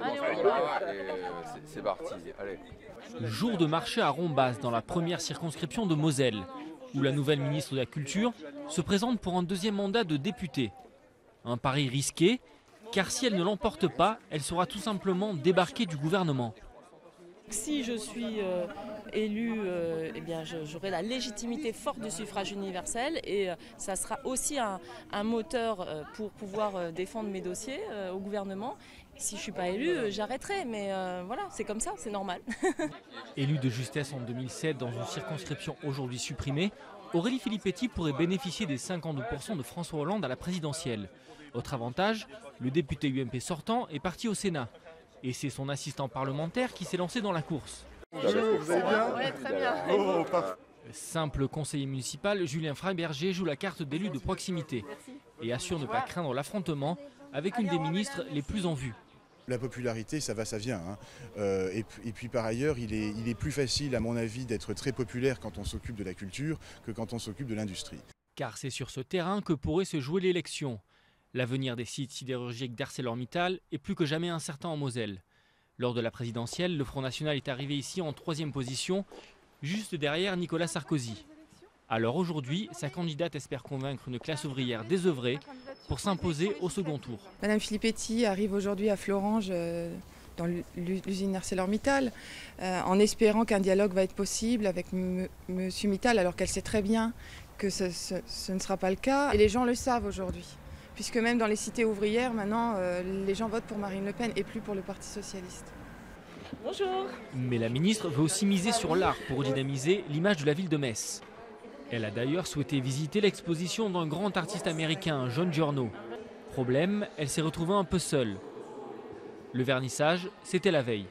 Allez, on y va. C'est parti, allez. Jour de marché à Rombas, dans la première circonscription de Moselle, où la nouvelle ministre de la Culture se présente pour un deuxième mandat de députée. Un pari risqué, car si elle ne l'emporte pas, elle sera tout simplement débarquée du gouvernement. Si je suis élue, eh bien j'aurai la légitimité forte du suffrage universel et ça sera aussi un moteur pour pouvoir défendre mes dossiers au gouvernement. Si je ne suis pas élue, j'arrêterai, mais voilà, c'est comme ça, c'est normal. Élue de justesse en 2007 dans une circonscription aujourd'hui supprimée, Aurélie Filippetti pourrait bénéficier des 52% de François Hollande à la présidentielle. Autre avantage, le député UMP sortant est parti au Sénat. Et c'est son assistant parlementaire qui s'est lancé dans la course. Bonjour, vous allez bien ? Oui, très bien. Oh, parfait. Simple conseiller municipal, Julien Freiberger joue la carte d'élu de proximité et assure ne pas craindre l'affrontement avec une des ministres les plus en vue. La popularité, ça va, ça vient. Et puis par ailleurs, il est plus facile, à mon avis, d'être très populaire quand on s'occupe de la culture que quand on s'occupe de l'industrie. Car c'est sur ce terrain que pourrait se jouer l'élection. L'avenir des sites sidérurgiques d'ArcelorMittal est plus que jamais incertain en Moselle. Lors de la présidentielle, le Front National est arrivé ici en 3e position, juste derrière Nicolas Sarkozy. Alors aujourd'hui, sa candidate espère convaincre une classe ouvrière désœuvrée pour s'imposer au second tour. Madame Filippetti arrive aujourd'hui à Florange, dans l'usine ArcelorMittal, en espérant qu'un dialogue va être possible avec Monsieur Mittal, alors qu'elle sait très bien que ce ne sera pas le cas. Et les gens le savent aujourd'hui. Puisque même dans les cités ouvrières, maintenant, les gens votent pour Marine Le Pen et plus pour le Parti socialiste. Bonjour. Mais la ministre veut aussi miser sur l'art pour dynamiser l'image de la ville de Metz. Elle a d'ailleurs souhaité visiter l'exposition d'un grand artiste américain, John Giorno. Problème, elle s'est retrouvée un peu seule. Le vernissage, c'était la veille.